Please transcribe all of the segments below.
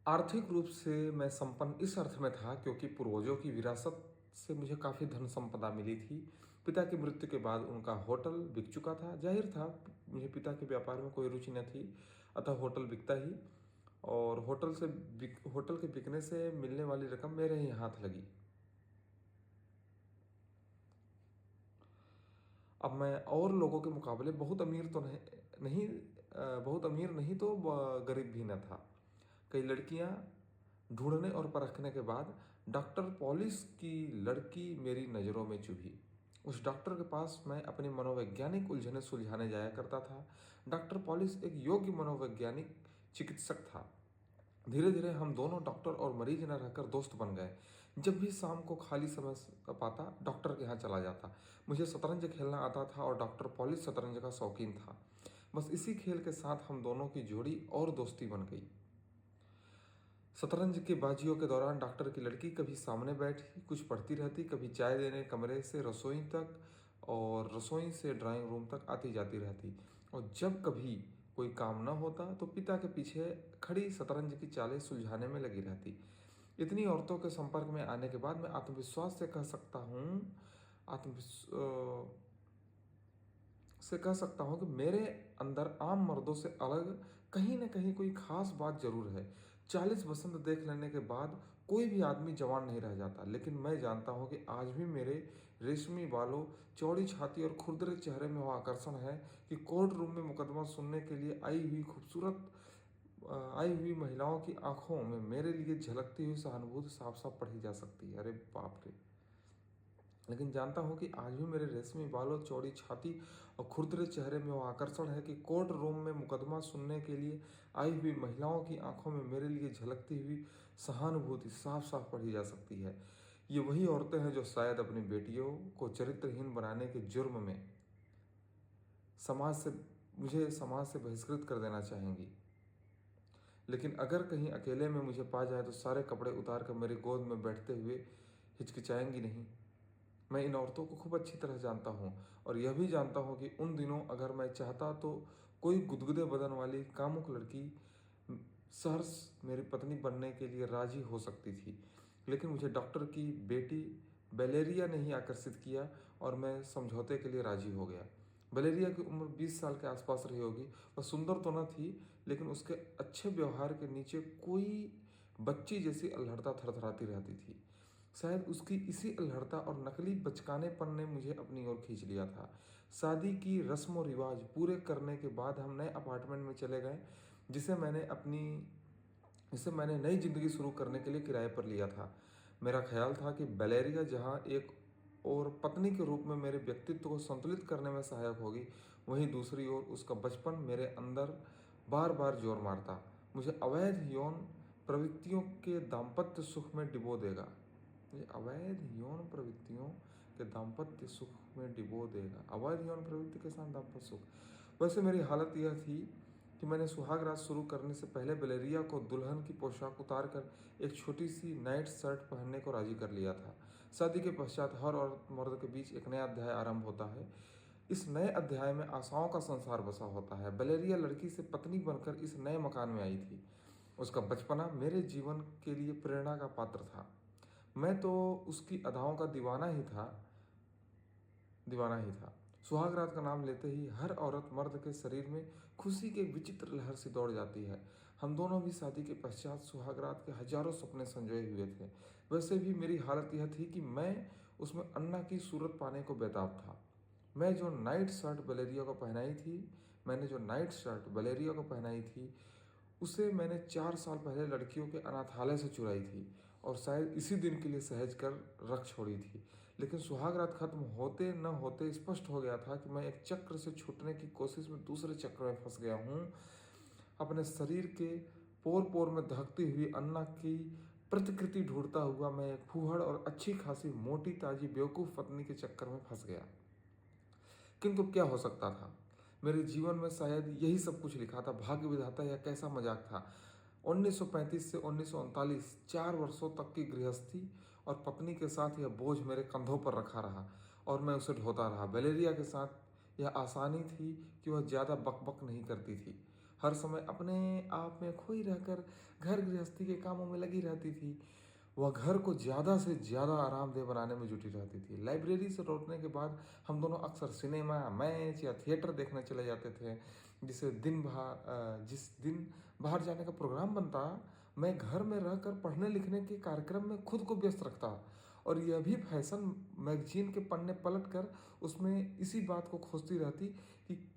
आर्थिक रूप से मैं संपन्न इस अर्थ में था क्योंकि पूर्वजों की विरासत से मुझे काफ़ी धन संपदा मिली थी। पिता की मृत्यु के बाद उनका होटल बिक चुका था। ज़ाहिर था मुझे पिता के व्यापार में कोई रुचि न थी, अतः होटल बिकता ही और होटल के बिकने से मिलने वाली रकम मेरे ही हाथ लगी। अब मैं और लोगों के मुकाबले बहुत अमीर तो नहीं बहुत अमीर नहीं तो गरीब भी न था। कई लड़कियां ढूंढने और परखने के बाद डॉक्टर पॉलिस की लड़की मेरी नज़रों में चुभी। उस डॉक्टर के पास मैं अपनी मनोवैज्ञानिक उलझनें सुलझाने जाया करता था। डॉक्टर पॉलिस एक योग्य मनोवैज्ञानिक चिकित्सक था। धीरे धीरे हम दोनों डॉक्टर और मरीज न रहकर दोस्त बन गए। जब भी शाम को खाली समय पाता डॉक्टर के यहाँ चला जाता। मुझे शतरंज खेलना आता था और डॉक्टर पॉलिस शतरंज का शौकीन था। बस इसी खेल के साथ हम दोनों की जोड़ी और दोस्ती बन गई। शतरंज की बाजियों के दौरान डॉक्टर की लड़की कभी सामने बैठी कुछ पढ़ती रहती, कभी चाय देने कमरे से रसोई तक और रसोई से ड्राइंग रूम तक आती जाती रहती। और जब कभी कोई काम न होता तो पिता के पीछे खड़ी शतरंज की चालें सुलझाने में लगी रहती। इतनी औरतों के संपर्क में आने के बाद मैं आत्मविश्वास से कह सकता हूँ आत्मविश्वास से कह सकता हूँ कि मेरे अंदर आम मर्दों से अलग कहीं ना कहीं कोई खास बात जरूर है। 40 बसंत देख लेने के बाद कोई भी आदमी जवान नहीं रह जाता, लेकिन मैं जानता हूँ कि आज भी मेरे रेशमी बालों, चौड़ी छाती और खुरदरे चेहरे में वो आकर्षण है कि कोर्ट रूम में मुकदमा सुनने के लिए आई हुई महिलाओं की आंखों में मेरे लिए झलकती हुई सहानुभूति साफ साफ पढ़ी जा सकती है। अरे बाप रे! लेकिन जानता हूँ कि आज भी मेरे रेशमी बालों, चौड़ी छाती और खुरदरे चेहरे में वो आकर्षण है कि कोर्ट रूम में मुकदमा सुनने के लिए आई हुई महिलाओं की आंखों में मेरे लिए झलकती हुई सहानुभूति साफ साफ पढ़ी जा सकती है। ये वही औरतें हैं जो शायद अपनी बेटियों को चरित्रहीन बनाने के जुर्म में समाज से समाज से बहिष्कृत कर देना चाहेंगी। लेकिन अगर कहीं अकेले में मुझे पा जाए तो सारे कपड़े उतार कर मेरी गोद में बैठते हुए हिचकिचाएंगी नहीं। मैं इन औरतों को खूब अच्छी तरह जानता हूँ और यह भी जानता हूँ कि उन दिनों अगर मैं चाहता तो कोई गुदगुदे बदन वाली कामुक लड़की सहर्ष मेरी पत्नी बनने के लिए राजी हो सकती थी। लेकिन मुझे डॉक्टर की बेटी बेलेरिया ने ही आकर्षित किया और मैं समझौते के लिए राजी हो गया। बेलेरिया की उम्र 20 साल के आसपास रही होगी। वह सुंदर तो न थी, लेकिन उसके अच्छे व्यवहार के नीचे कोई बच्ची जैसी अल्हड़ता थरथराती रहती थी। शायद उसकी इसी अल्हड़ता और नकली बचकानेपन ने मुझे अपनी ओर खींच लिया था। शादी की रस्म और रिवाज पूरे करने के बाद हम नए अपार्टमेंट में चले गए, जिसे मैंने अपनी जिसे मैंने नई जिंदगी शुरू करने के लिए किराए पर लिया था। मेरा ख्याल था कि बेलेरिया जहाँ एक और पत्नी के रूप में मेरे व्यक्तित्व को संतुलित करने में सहायक होगी, वहीं दूसरी ओर उसका बचपन मेरे अंदर बार बार जोर मारता, मुझे अवैध यौन प्रवृत्तियों के दाम्पत्य सुख में डिबो देगा। ये अवैध यौन प्रवृत्तियों के दाम्पत्य सुख में डिबो देगा। अवैध यौन प्रवृत्ति के साथ दाम्पत्य सुख। वैसे मेरी हालत यह थी कि मैंने सुहाग रात शुरू करने से पहले बेलेरिया को दुल्हन की पोशाक उतार कर एक छोटी सी नाइट शर्ट पहनने को राजी कर लिया था। शादी के पश्चात हर औरत मर्द के बीच एक नया अध्याय आरंभ होता है। इस नए अध्याय में आशाओं का संसार बसा होता है। बेलेरिया लड़की से पत्नी बनकर इस नए मकान में आई थी। उसका बचपना मेरे जीवन के लिए प्रेरणा का पात्र था। मैं तो उसकी अदाओं का दीवाना ही था। सुहाग रात का नाम लेते ही हर औरत मर्द के शरीर में खुशी की एक विचित्र लहर सी दौड़ जाती है। हम दोनों भी शादी के पश्चात सुहाग रात के हजारों सपने संजोए हुए थे। वैसे भी मेरी हालत यह थी कि मैं उसमें अन्ना की सूरत पाने को बेताब था। मैंने जो नाइट शर्ट बलेरिया को पहनाई थी उसे मैंने 4 साल पहले लड़कियों के अनाथालय से चुराई थी और शायद इसी दिन के लिए सहेज कर रख छोड़ी थी। लेकिन सुहाग रात खत्म होते न होते स्पष्ट हो गया था कि मैं एक चक्र से छूटने की कोशिश में दूसरे चक्र में फंस गया हूँ। अपने शरीर के पोर पोर में दहकती हुई अन्ना की प्रतिकृति ढूंढता हुआ मैं एक फूहड़ और अच्छी खासी मोटी ताजी बेवकूफ़ पत्नी के चक्कर में फंस गया। किंतु क्या हो सकता था? मेरे जीवन में शायद यही सब कुछ लिखा था। भाग्य विधाता यह कैसा मजाक था। 1935 से 1939 4 वर्षों तक की गृहस्थी और पत्नी के साथ यह बोझ मेरे कंधों पर रखा रहा और मैं उसे ढोता रहा। बेलेरिया के साथ यह आसानी थी कि वह ज़्यादा बकबक नहीं करती थी। हर समय अपने आप में खोई रहकर घर गृहस्थी के कामों में लगी रहती थी। वह घर को ज़्यादा से ज़्यादा आरामदेह बनाने में जुटी रहती थी। लाइब्रेरी से लौटने के बाद हम दोनों अक्सर सिनेमा, मैच या थिएटर देखने चले जाते थे। जिस दिन बाहर जाने का प्रोग्राम बनता, मैं घर में रहकर पढ़ने लिखने के कार्यक्रम में खुद को व्यस्त रखता और यह भी फैशन मैगजीन के पन्ने पलट कर उसमें इसी बात को खोजती रहती कि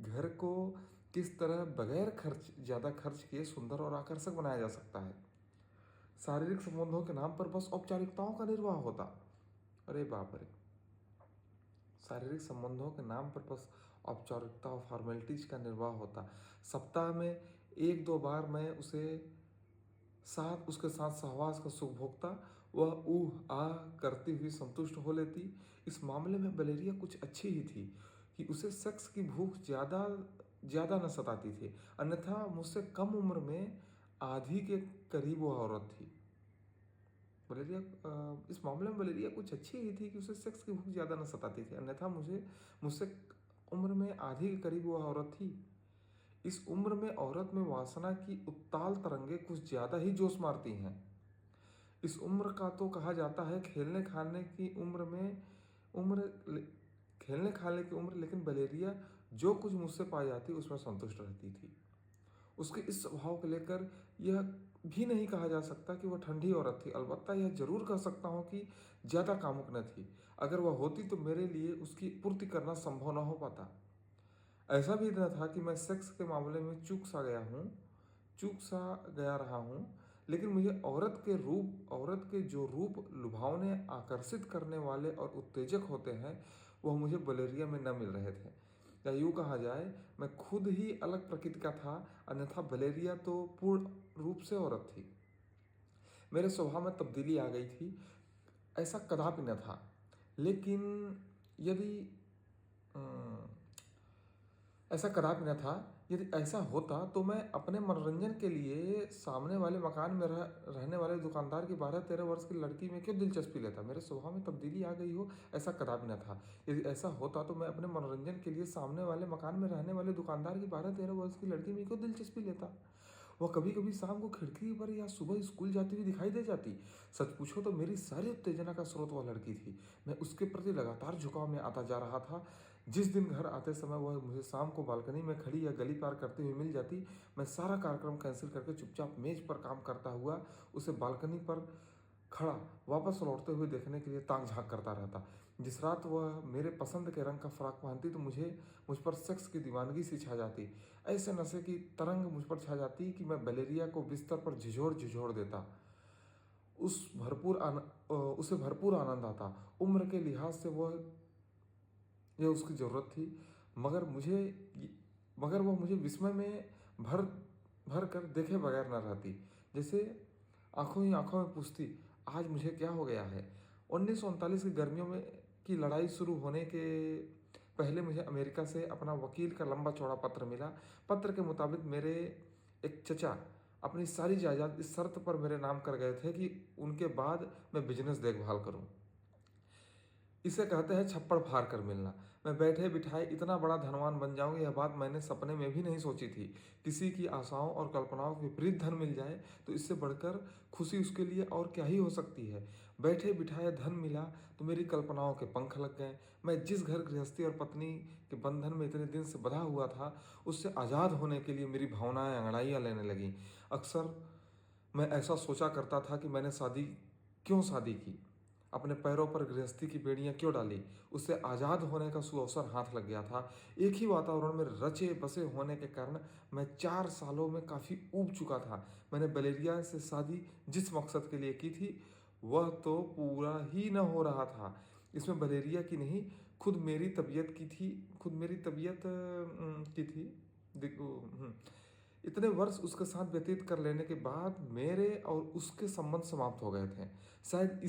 घर को किस तरह बगैर ज़्यादा खर्च किए सुंदर और आकर्षक बनाया जा सकता है। शारीरिक संबंधों के नाम पर बस औपचारिकताओं का निर्वाह होता। अरे बाप रे! शारीरिक संबंधों के नाम पर बस औपचारिकता और फॉर्मेलिटीज का निर्वाह होता। सप्ताह में 1-2 बार मैं उसके साथ सहवास का सुख भोगता। वह ऊह आह करती हुई संतुष्ट हो लेती। इस मामले में वलेरिया कुछ अच्छी ही थी कि उसे सेक्स की भूख ज़्यादा न सताती थी। अन्यथा मुझसे कम उम्र में आधी के करीब वह औरत थी। इस मामले में वलेरिया कुछ अच्छी ही थी कि उसे सेक्स की भूख ज़्यादा न सताती थी। अन्यथा मुझसे उम्र में आधी के करीब वह औरत थी। इस उम्र में औरत में वासना की उत्ताल तरंगे कुछ ज़्यादा ही जोश मारती हैं। इस उम्र का तो कहा जाता है खेलने खाने की उम्र, लेकिन वलेरिया जो कुछ मुझसे पा जाती उसमें संतुष्ट रहती थी। उसके इस स्वभाव को लेकर यह भी नहीं कहा जा सकता कि वह ठंडी औरत थी। अलबत्ता यह जरूर कह सकता हूँ कि ज़्यादा कामुक न थी। अगर वह होती तो मेरे लिए उसकी पूर्ति करना संभव न हो पाता। ऐसा भी न था कि मैं सेक्स के मामले में चूक सा गया रहा हूँ, लेकिन मुझे औरत के जो रूप लुभावने, आकर्षित करने वाले और उत्तेजक होते हैं, वह मुझे वलेरिया में न मिल रहे थे। या यूँ कहा जाए, मैं खुद ही अलग प्रकृति का था, अन्यथा वलेरिया तो पूर्ण रूप से औरत थी। मेरे स्वभाव में तब्दीली आ गई थी, ऐसा कदापि न था। लेकिन यदि ऐसा कदापि न था। यदि ऐसा होता तो मैं अपने मनोरंजन के लिए सामने वाले मकान में रहने वाले दुकानदार की 12-13 वर्ष की लड़की में क्यों दिलचस्पी लेता। मेरे स्वभाव में तब्दीली आ गई हो, ऐसा कदापि न था। यदि ऐसा होता तो मैं अपने मनोरंजन के लिए सामने वाले मकान में रहने वाले दुकानदार की 12-13 वर्ष की लड़की में क्यों दिलचस्पी लेता। वह कभी कभी शाम को खिड़की पर या सुबह स्कूल जाती हुई दिखाई दे जाती। सच पूछो तो मेरी सारी उत्तेजना का स्रोत वह लड़की थी। मैं उसके प्रति लगातार झुकाव में आता जा रहा था। जिस दिन घर आते समय वह मुझे शाम को बालकनी में खड़ी या गली पार करते हुए मिल जाती, मैं सारा कार्यक्रम कैंसिल करके चुपचाप मेज पर काम करता हुआ उसे बालकनी पर खड़ा वापस लौटते हुए देखने के लिए ताक झांक करता रहता। जिस रात वह मेरे पसंद के रंग का फ्रॉक पहनती तो मुझ पर सेक्स की दीवानगी सी छा जाती। ऐसे नशे की तरंग मुझ पर छा जाती कि मैं वलेरिया को बिस्तर पर झिझोड़ देता। उसे भरपूर आनंद आता। उम्र के लिहाज से यह उसकी ज़रूरत थी, मगर वह मुझे विस्मय में भर कर देखे बगैर न रहती। जैसे आंखों ही आंखों में पूछती, आज मुझे क्या हो गया है। 1939 की गर्मियों में की लड़ाई शुरू होने के पहले मुझे अमेरिका से अपना वकील का लंबा चौड़ा पत्र मिला। पत्र के मुताबिक मेरे एक चचा अपनी सारी जायदाद इस शर्त पर मेरे नाम कर गए थे कि उनके बाद मैं बिजनेस देखभाल करूं। इसे कहते हैं छप्पड़ फाड़ कर मिलना। मैं बैठे बिठाए इतना बड़ा धनवान बन जाऊंगी, यह बात मैंने सपने में भी नहीं सोची थी। किसी की आशाओं और कल्पनाओं के विपरीत धन मिल जाए तो इससे बढ़कर खुशी उसके लिए और क्या ही हो सकती है। बैठे बिठाए धन मिला तो मेरी कल्पनाओं के पंख लग गए। मैं जिस घर गृहस्थी और पत्नी के बंधन में इतने दिन से बंधा हुआ था, उससे आज़ाद होने के लिए मेरी भावनाएं अंगड़ाइयाँ लेने लगीं। अक्सर मैं ऐसा सोचा करता था कि मैंने क्यों शादी की, अपने पैरों पर गृहस्थी की बेड़ियां क्यों डाली। उससे आज़ाद होने का सुअवसर हाथ लग गया था। एक ही वातावरण में रचे बसे होने के कारण मैं 4 सालों में काफ़ी ऊब चुका था। मैंने वलेरिया से शादी जिस मकसद के लिए की थी, वह तो पूरा ही न हो रहा था। इसमें वलेरिया की नहीं, खुद मेरी तबीयत की थी। इतने वर्ष उसके साथ व्यतीत कर लेने के बाद मेरे और उसके संबंध समाप्त हो गए थे। शायद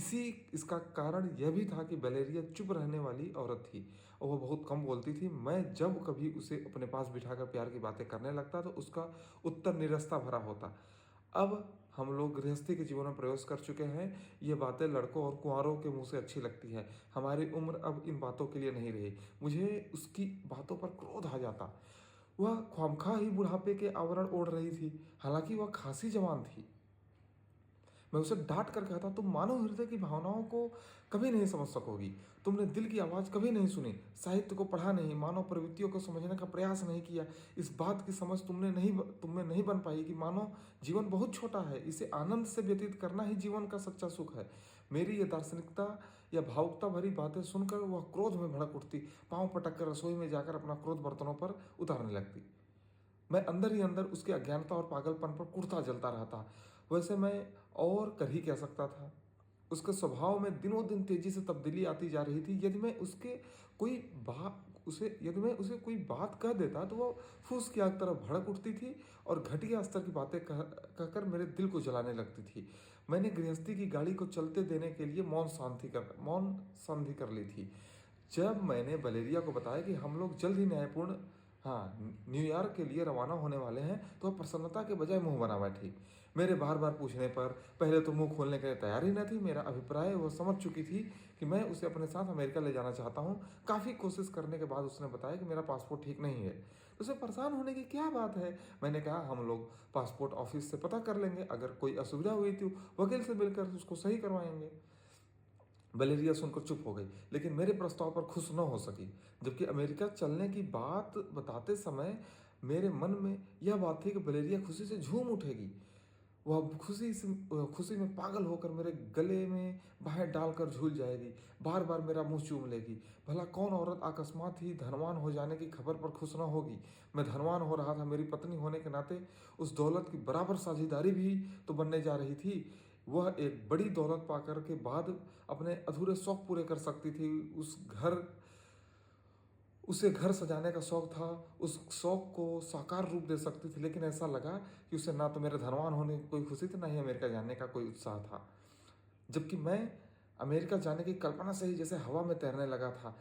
इसका कारण यह भी था कि वलेरिया चुप रहने वाली औरत थी और वह बहुत कम बोलती थी। मैं जब कभी उसे अपने पास बिठाकर प्यार की बातें करने लगता तो उसका उत्तर निरस्ता भरा होता। अब हम लोग गृहस्थी के जीवन में प्रवेश कर चुके हैं। ये बातें लड़कों और कुंवारों के मुंह से अच्छी लगती है। हमारी उम्र अब इन बातों के लिए नहीं रही। मुझे उसकी बातों पर क्रोध आ जाता। वह ख्वामखा ही बुढ़ापे के आवरण ओढ़ रही थी, हालांकि वह खासी जवान थी। मैं उसे डांट कर कहता, तुम मानव हृदय की भावनाओं को कभी नहीं समझ सकोगी। तुमने दिल की आवाज़ कभी नहीं सुनी, साहित्य को पढ़ा नहीं, मानव प्रवृत्तियों को समझने का प्रयास नहीं किया। इस बात की समझ तुम में नहीं बन पाई कि मानव जीवन बहुत छोटा है, इसे आनंद से व्यतीत करना ही जीवन का सच्चा सुख है। मेरी ये दार्शनिकता या भावुकता भरी बातें सुनकर वह क्रोध में भड़क उठती, पांव पटक कर रसोई में जाकर अपना क्रोध बर्तनों पर उतारने लगती। मैं अंदर ही अंदर उसकी अज्ञानता और पागलपन पर कुढ़ता जलता रहता। वैसे मैं और कर ही कह सकता था। उसके स्वभाव में दिनों दिन तेजी से तब्दीली आती जा रही थी। यदि मैं उसे कोई बात कह देता तो वह फूस की आग तरफ भड़क उठती थी और घटिया स्तर की बातें कहकर मेरे दिल को जलाने लगती थी। मैंने गृहस्थी की गाड़ी को चलते देने के लिए मौन संधि कर ली थी। जब मैंने वलेरिया को बताया कि हम लोग जल्द ही न्यायपूर्ण न्यूयॉर्क के लिए रवाना होने वाले हैं, तो वह प्रसन्नता के बजाय मुंह बना बैठी। मेरे बार बार पूछने पर पहले तो मुंह खोलने के लिए तैयार ही न थी। मेरा अभिप्राय वो समझ चुकी थी कि मैं उसे अपने साथ अमेरिका ले जाना चाहता हूँ। काफ़ी कोशिश करने के बाद उसने बताया कि मेरा पासपोर्ट ठीक नहीं है। तो उसे परेशान होने की क्या बात है? मैंने कहा, हम लोग पासपोर्ट ऑफिस से पता कर लेंगे, अगर कोई असुविधा हुई तो वकील से मिलकर उसको सही करवाएंगे। वलेरिया सुनकर चुप हो गई, लेकिन मेरे प्रस्ताव पर खुश न हो सकी। जबकि अमेरिका चलने की बात बताते समय मेरे मन में यह बात थी कि वलेरिया खुशी से झूम उठेगी। वह खुशी में पागल होकर मेरे गले में बाहें डालकर झूल जाएगी, बार बार मेरा मुंह चूम लेगी। भला कौन औरत अकस्मात ही धनवान हो जाने की खबर पर खुश न होगी? मैं धनवान हो रहा था, मेरी पत्नी होने के नाते उस दौलत की बराबर साझेदारी भी तो बनने जा रही थी। वह एक बड़ी दौलत पाकर के बाद अपने अधूरे शौक पूरे कर सकती थी। उसे घर सजाने का शौक था, उस शौक को साकार रूप दे सकती थी। लेकिन ऐसा लगा कि उसे ना तो मेरे धनवान होने की कोई खुशी थी, ना ही अमेरिका जाने का कोई उत्साह था। जबकि मैं अमेरिका जाने की कल्पना से ही जैसे हवा में तैरने लगा था।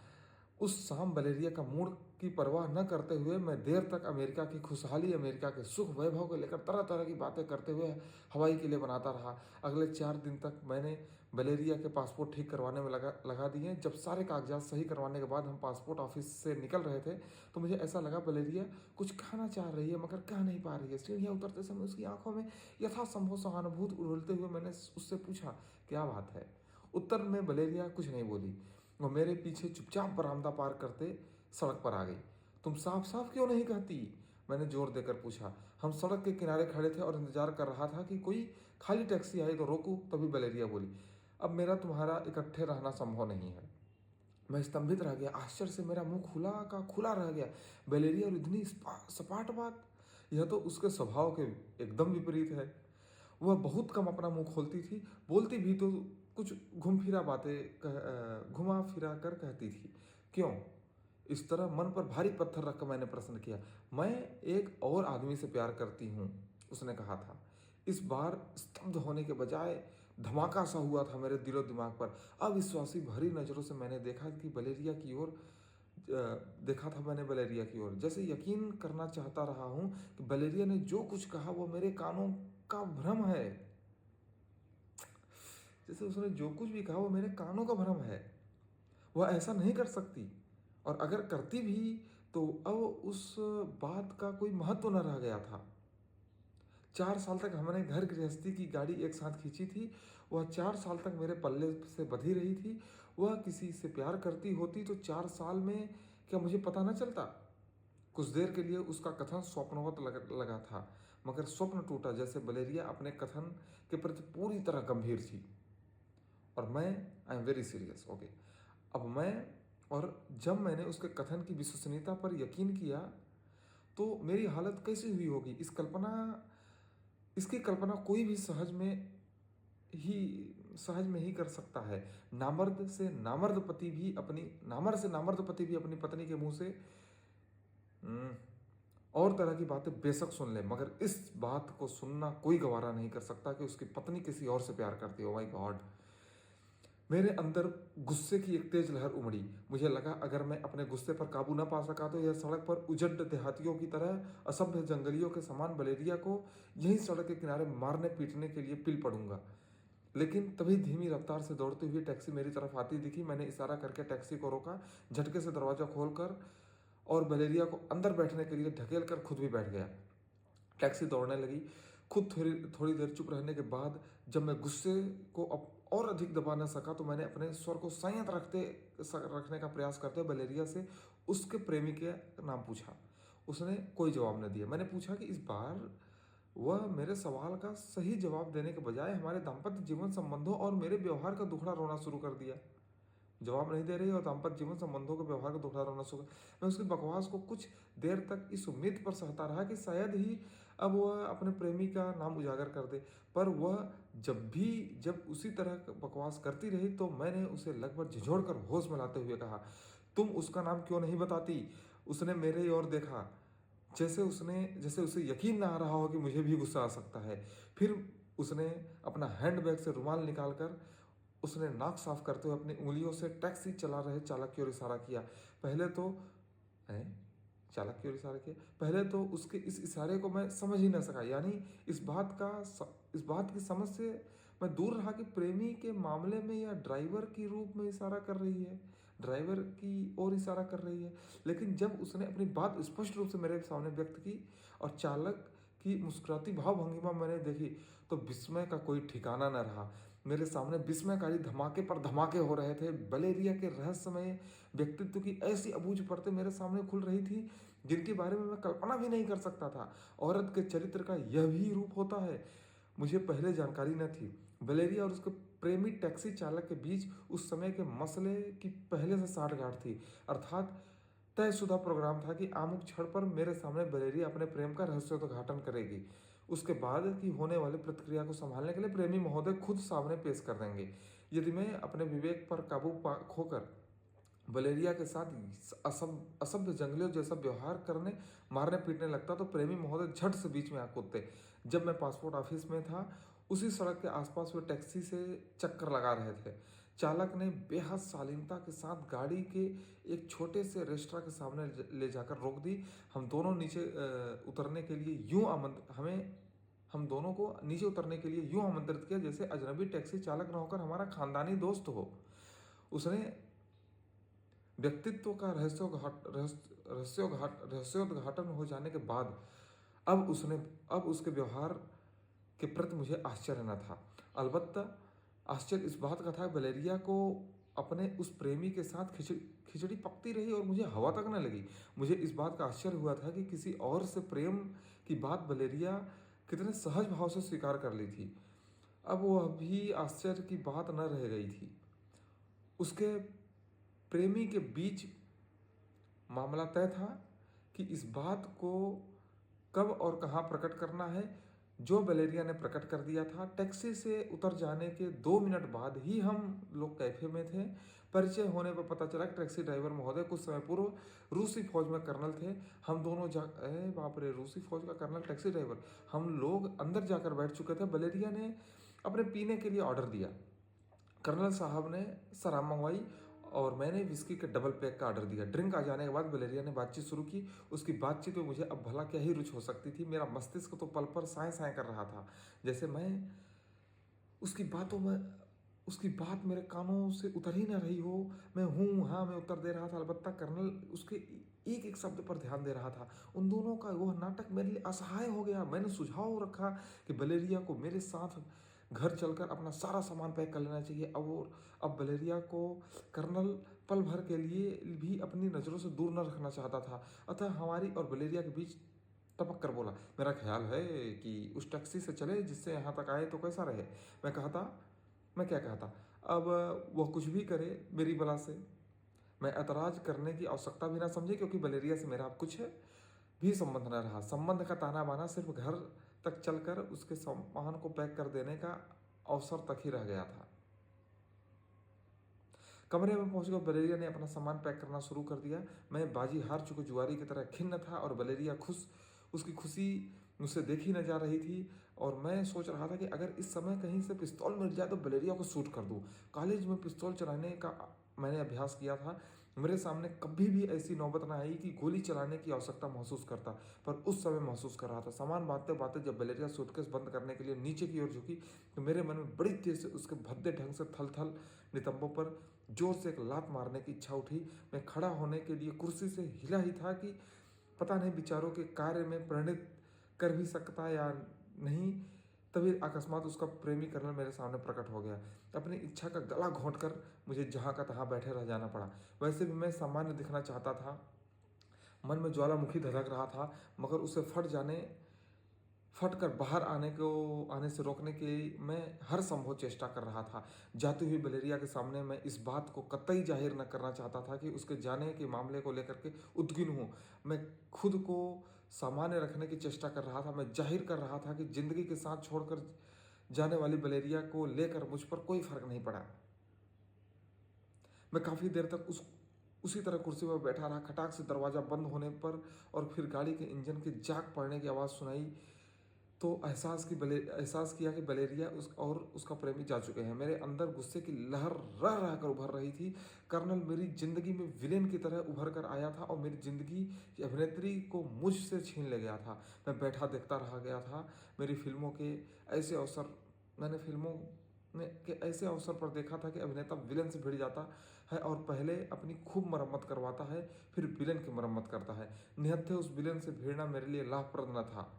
उस शाम वलेरिया का मूड की परवाह न करते हुए मैं देर तक अमेरिका की खुशहाली, अमेरिका के सुख वैभव को लेकर तरह तरह की बातें करते हुए हवाई के लिए बनाता रहा। अगले 4 दिन तक मैंने वलेरिया के पासपोर्ट ठीक करवाने में लगा दिए। जब सारे कागजात सही करवाने के बाद हम पासपोर्ट ऑफिस से निकल रहे थे, तो मुझे ऐसा लगा वलेरिया कुछ कहना चाह रही है मगर कह नहीं पा रही है। सीढ़ियाँ उतरते समय उसकी आंखों में यथासंभव सहानुभूति उड़लते हुए मैंने उससे पूछा, क्या बात है? उत्तर में वलेरिया कुछ नहीं बोली। वह मेरे पीछे चुपचाप बरामदा पार करते सड़क पर आ गई। तुम साफ साफ क्यों नहीं कहती? मैंने जोर देकर पूछा। हम सड़क के किनारे खड़े थे और इंतजार कर रहा था कि कोई खाली टैक्सी आई तो रोकूं। तभी वलेरिया बोली, अब मेरा तुम्हारा इकट्ठे रहना संभव नहीं है। मैं स्तंभित रह गया। आश्चर्य से मेरा मुंह खुला का खुला रह गया। वलेरिया और इतनी सपाट बात, यह तो उसके स्वभाव के एकदम विपरीत है। वह बहुत कम अपना मुंह खोलती थी, बोलती भी तो कुछ घुमा फिरा कर कहती थी। क्यों? इस तरह मन पर भारी पत्थर रखकर मैंने प्रश्न किया। मैं एक और आदमी से प्यार करती हूँ, उसने कहा था। इस बार स्तब्ध होने के बजाय धमाका सा हुआ था मेरे दिलो दिमाग पर। अविश्वासी भरी नजरों से मैंने देखा था मैंने वलेरिया की ओर। जैसे यकीन करना चाहता रहा हूँ कि वलेरिया ने जो कुछ कहा वो मेरे कानों का भ्रम है। जैसे उसने जो कुछ भी कहा वो मेरे कानों का भ्रम है। वह ऐसा नहीं कर सकती, और अगर करती भी तो अब उस बात का कोई महत्व न रह गया था। 4 साल तक हमने घर गृहस्थी की गाड़ी एक साथ खींची थी। वह 4 साल तक मेरे पल्ले से बंधी रही थी। वह किसी से प्यार करती होती तो 4 साल में क्या मुझे पता न चलता? कुछ देर के लिए उसका कथन स्वप्नवत लगा था, मगर स्वप्न टूटा जैसे वलेरिया अपने कथन के प्रति पूरी तरह गंभीर थी। और मैं I am very serious. Okay, अब मैं और जब मैंने उसके कथन की विश्वसनीयता पर यकीन किया तो मेरी हालत कैसी हुई होगी, इसकी कल्पना कोई भी सहज में ही कर सकता है। नामर्द से नामर्द पति भी अपनी पत्नी के मुंह से और तरह की बातें बेशक सुन ले, मगर इस बात को सुनना कोई गवारा नहीं कर सकता कि उसकी पत्नी किसी और से प्यार करती हो। My God! मेरे अंदर गुस्से की एक तेज लहर उमड़ी। मुझे लगा अगर मैं अपने गुस्से पर काबू न पा सका तो यह सड़क पर उजड़ देहातियों की तरह असभ्य जंगलियों के समान वलेरिया को यही सड़क के किनारे मारने पीटने के लिए पिल पड़ूंगा। लेकिन तभी धीमी रफ्तार से दौड़ती हुई टैक्सी मेरी तरफ आती दिखी। मैंने इशारा करके टैक्सी को रोका, झटके से दरवाजा खोलकर और वलेरिया को अंदर बैठने के लिए ढकेल कर खुद भी बैठ गया। टैक्सी दौड़ने लगी। खुद थोड़ी थोड़ी देर चुप रहने के बाद जब मैं गुस्से को अब और अधिक दबा न सका तो मैंने अपने स्वर को संयत रखने का प्रयास करते हुए वलेरिया से उसके प्रेमी के नाम पूछा। उसने कोई जवाब न दिया। मैंने पूछा कि इस बार वह मेरे सवाल का सही जवाब देने के बजाय हमारे दाम्पत्य जीवन संबंधों और मेरे व्यवहार का दुखड़ा रोना शुरू कर दिया। जवाब नहीं दे रही और दाम्पत्य जीवन संबंधों के व्यवहार का दुखड़ा रोना शुरू। मैं उसकी बकवास को कुछ देर तक इस उम्मीद पर सहता रहा कि शायद ही अब वह अपने प्रेमी का नाम उजागर कर दे, पर वह जब उसी तरह बकवास करती रही तो मैंने उसे लगभग झिझोड़ कर होश में लाते हुए कहा, तुम उसका नाम क्यों नहीं बताती? उसने मेरे ओर देखा, जैसे उसे यकीन ना आ रहा हो कि मुझे भी गुस्सा आ सकता है। फिर उसने अपना हैंडबैग से रुमाल निकालकर उसने नाक साफ करते हुए अपनी उंगलियों से टैक्सी चला रहे चालक की ओर इशारा किया। पहले तो चालक की ओर इशारा किया। पहले तो उसके इस इशारे को मैं समझ ही न सका, यानी इस बात की समझ से मैं दूर रहा कि प्रेमी के मामले में यह ड्राइवर की रूप में इशारा कर रही है, ड्राइवर की ओर इशारा कर रही है। लेकिन जब उसने अपनी बात स्पष्ट रूप से मेरे सामने व्यक्त की और चालक की मुस्कुराती भाव भंगिमा मैंने देखी तो विस्मय का कोई ठिकाना न रहा। मेरे सामने विस्मयकारी धमाके पर धमाके हो रहे थे। वलेरिया के रहस्यमय व्यक्तित्व की ऐसी अबूझ परतें मेरे सामने खुल रही थी जिनके बारे में मैं कल्पना भी नहीं कर सकता था। औरत के चरित्र का यह भी रूप होता है, मुझे पहले जानकारी न थी। वलेरिया और उसके प्रेमी टैक्सी चालक के बीच उस समय के मसले की पहले से साठगांठ थी, अर्थात तयशुदा प्रोग्राम था कि आमुक क्षण पर मेरे सामने वलेरिया अपने प्रेम का रहस्योद्घाटन करेगी। उसके बाद की होने वाली प्रतिक्रिया को संभालने के लिए प्रेमी महोदय खुद सामने पेश कर देंगे। यदि मैं अपने विवेक पर काबू खोकर वलेरिया के साथ असभ्य जंगलियों जैसा व्यवहार करने मारने पीटने लगता तो प्रेमी महोदय झट से बीच में आ कूदते। जब मैं पासपोर्ट ऑफिस में था उसी सड़क के आसपास वे टैक्सी से चक्कर लगा रहे थे। चालक ने बेहद शालीनता के साथ गाड़ी के एक छोटे से रेस्टोरेंट के सामने ले जाकर रोक दी। हम दोनों को नीचे उतरने के लिए यूं आमंत्रित किया जैसे अजनबी टैक्सी चालक न होकर हमारा खानदानी दोस्त हो। उसने व्यक्तित्व का रहस्योद्घाटन हो जाने के बाद अब उसके व्यवहार के प्रति मुझे आश्चर्य न था। अलबत्ता आश्चर्य इस बात का था वलेरिया को अपने उस प्रेमी के साथ खिचड़ी पकती रही और मुझे हवा तक न लगी। मुझे इस बात का आश्चर्य हुआ था कि किसी और से प्रेम की बात वलेरिया कितने सहज भाव से स्वीकार कर ली थी। अब वह भी आश्चर्य की बात न रह गई थी। उसके प्रेमी के बीच मामला तय था कि इस बात को कब और कहाँ प्रकट करना है, जो वलेरिया ने प्रकट कर दिया था। टैक्सी से उतर जाने के 2 मिनट बाद ही हम लोग कैफे में थे। परिचय होने पर पता चला कि टैक्सी ड्राइवर महोदय कुछ समय पूर्व रूसी फौज में कर्नल थे। हम दोनों बाप रे, रूसी फौज का कर्नल टैक्सी ड्राइवर। हम लोग अंदर जाकर बैठ चुके थे। वलेरिया ने अपने पीने के लिए ऑर्डर दिया। कर्नल साहब ने शराब मंगवाई और मैंने विस्की के डबल पैक का ऑर्डर दिया। ड्रिंक आ जाने के बाद वलेरिया ने बातचीत शुरू की। उसकी बातचीत में मुझे अब भला क्या ही रुचि हो सकती थी। मेरा मस्तिष्क तो पल पर साए साए कर रहा था, जैसे मैं उसकी बात मेरे कानों से उतर ही ना रही हो। मैं मैं उत्तर दे रहा था, अलबत्ता कर्नल उसके एक एक शब्द पर ध्यान दे रहा था। उन दोनों का वह नाटक मेरे लिए असहाय हो गया। मैंने सुझाव रखा कि वलेरिया को मेरे साथ घर चलकर अपना सारा सामान पैक कर लेना चाहिए। अब वलेरिया को कर्नल पल भर के लिए भी अपनी नज़रों से दूर न रखना चाहता था। अतः हमारी और वलेरिया के बीच टपक कर बोला, मेरा ख्याल है कि उस टैक्सी से चले जिससे यहाँ तक आए तो कैसा रहे। मैं क्या कहता, अब वह कुछ भी करे मेरी बला से मैं ऐतराज करने की आवश्यकता भी ना समझे, क्योंकि वलेरिया से मेरा अब कुछ भी संबंध न रहा। संबंध का ताना बाना सिर्फ घर तक चलकर उसके सामान को पैक कर देने का अवसर तक ही रह गया था। कमरे में पहुंचकर वलेरिया ने अपना सामान पैक करना शुरू कर दिया। मैं बाजी हार चुके जुआरी की तरह खिन्न था और वलेरिया उसकी खुशी मुझसे देखी न जा रही थी। और मैं सोच रहा था कि अगर इस समय कहीं से पिस्तौल मिल जाए तो वलेरिया को शूट कर दूं। कॉलेज में पिस्तौल चलाने का मैंने अभ्यास किया था। मेरे सामने कभी भी ऐसी नौबत ना आई कि गोली चलाने की आवश्यकता महसूस करता, पर उस समय महसूस कर रहा था। सामान बाँधते-बाँधते जब वलेरिया सूटकेस बंद करने के लिए नीचे की ओर झुकी, तो मेरे मन में बड़ी तेज़ से उसके भद्दे ढंग से थल-थल नितंबों पर ज़ोर से एक लात मारने की इच्छा उठी। मैं खड़ा होने के लिए कुर्सी से हिला ही था कि पता नहीं विचारों के कार्य में परिणत कर भी सकता या नहीं, तभी अकस्मात उसका प्रेमी कर्नल मेरे सामने प्रकट हो गया। अपनी इच्छा का गला घोंटकर मुझे जहाँ का तहाँ बैठे रह जाना पड़ा। वैसे भी मैं सामान्य दिखना चाहता था। मन में ज्वालामुखी धधक रहा था, मगर उसे फट कर बाहर आने से रोकने की मैं हर संभव चेष्टा कर रहा था। जाती हुई वलेरिया के सामने मैं इस बात को कतई जाहिर न करना चाहता था कि उसके जाने के मामले को लेकर के उद्विग्न हूँ। मैं खुद को सामान्य रखने की चेष्टा कर रहा था। मैं जाहिर कर रहा था कि जिंदगी के साथ छोड़कर जाने वाली वलेरिया को लेकर मुझ पर कोई फर्क नहीं पड़ा। मैं काफ़ी देर तक उसी तरह कुर्सी पर बैठा रहा। खटाक से दरवाज़ा बंद होने पर और फिर गाड़ी के इंजन के जाग पड़ने की आवाज़ सुनाई, तो एहसास किया कि वलेरिया उसका प्रेमी जा चुके हैं। मेरे अंदर गुस्से की लहर रह रह कर उभर रही थी। कर्नल मेरी ज़िंदगी में विलेन की तरह उभर कर आया था और मेरी ज़िंदगी की अभिनेत्री को मुझसे छीन ले गया था। मैं बैठा देखता रह गया था। मेरी फिल्मों के ऐसे अवसर मैंने फिल्मों में के ऐसे अवसर पर देखा था कि अभिनेता विलेन से भिड़ जाता है और पहले अपनी खूब मरम्मत करवाता है, फिर विलेन की मरम्मत करता है। निहत्थे उस विलेन से भिड़ना मेरे लिए लाभप्रद न था।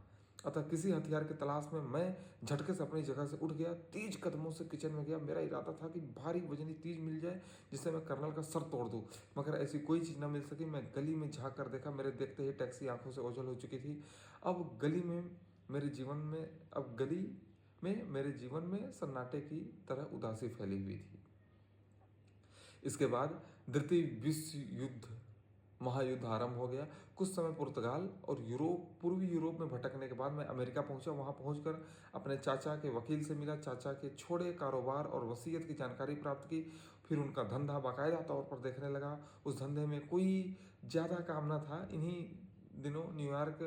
अतः किसी हथियार की तलाश में मैं झटके से अपनी जगह से उठ गया, तेज कदमों से किचन में गया। मेरा इरादा था कि भारी वजनी चीज मिल जाए जिससे मैं कर्नल का सर तोड़ दूं, मगर ऐसी कोई चीज न मिल सकी। मैं गली में झांक कर देखा, मेरे देखते ही टैक्सी आंखों से ओझल हो चुकी थी। अब गली में मेरे जीवन में अब गली में मेरे जीवन में सन्नाटे की तरह उदासी फैली हुई थी। इसके बाद द्वितीय विश्व युद्ध महायुद्ध आरंभ हो गया। कुछ समय पुर्तगाल और पूर्वी यूरोप में भटकने के बाद मैं अमेरिका पहुंचा। वहां पहुंचकर अपने चाचा के वकील से मिला, चाचा के छोड़े कारोबार और वसीयत की जानकारी प्राप्त की। फिर उनका धंधा बाकायदा तौर पर देखने लगा। उस धंधे में कोई ज़्यादा काम न था। इन्हीं दिनों न्यूयॉर्क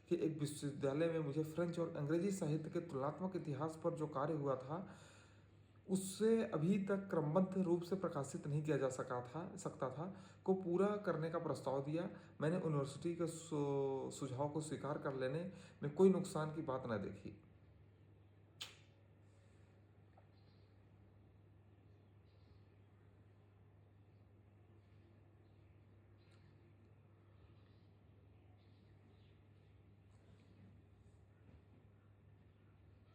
के एक विश्वविद्यालय में मुझे फ्रेंच और अंग्रेजी साहित्य के तुलनात्मक इतिहास पर जो कार्य हुआ था, उससे अभी तक क्रमबद्ध रूप से प्रकाशित नहीं किया जा सकता था, को पूरा करने का प्रस्ताव दिया। मैंने यूनिवर्सिटी के सुझाव को स्वीकार कर लेने में कोई नुकसान की बात न देखी।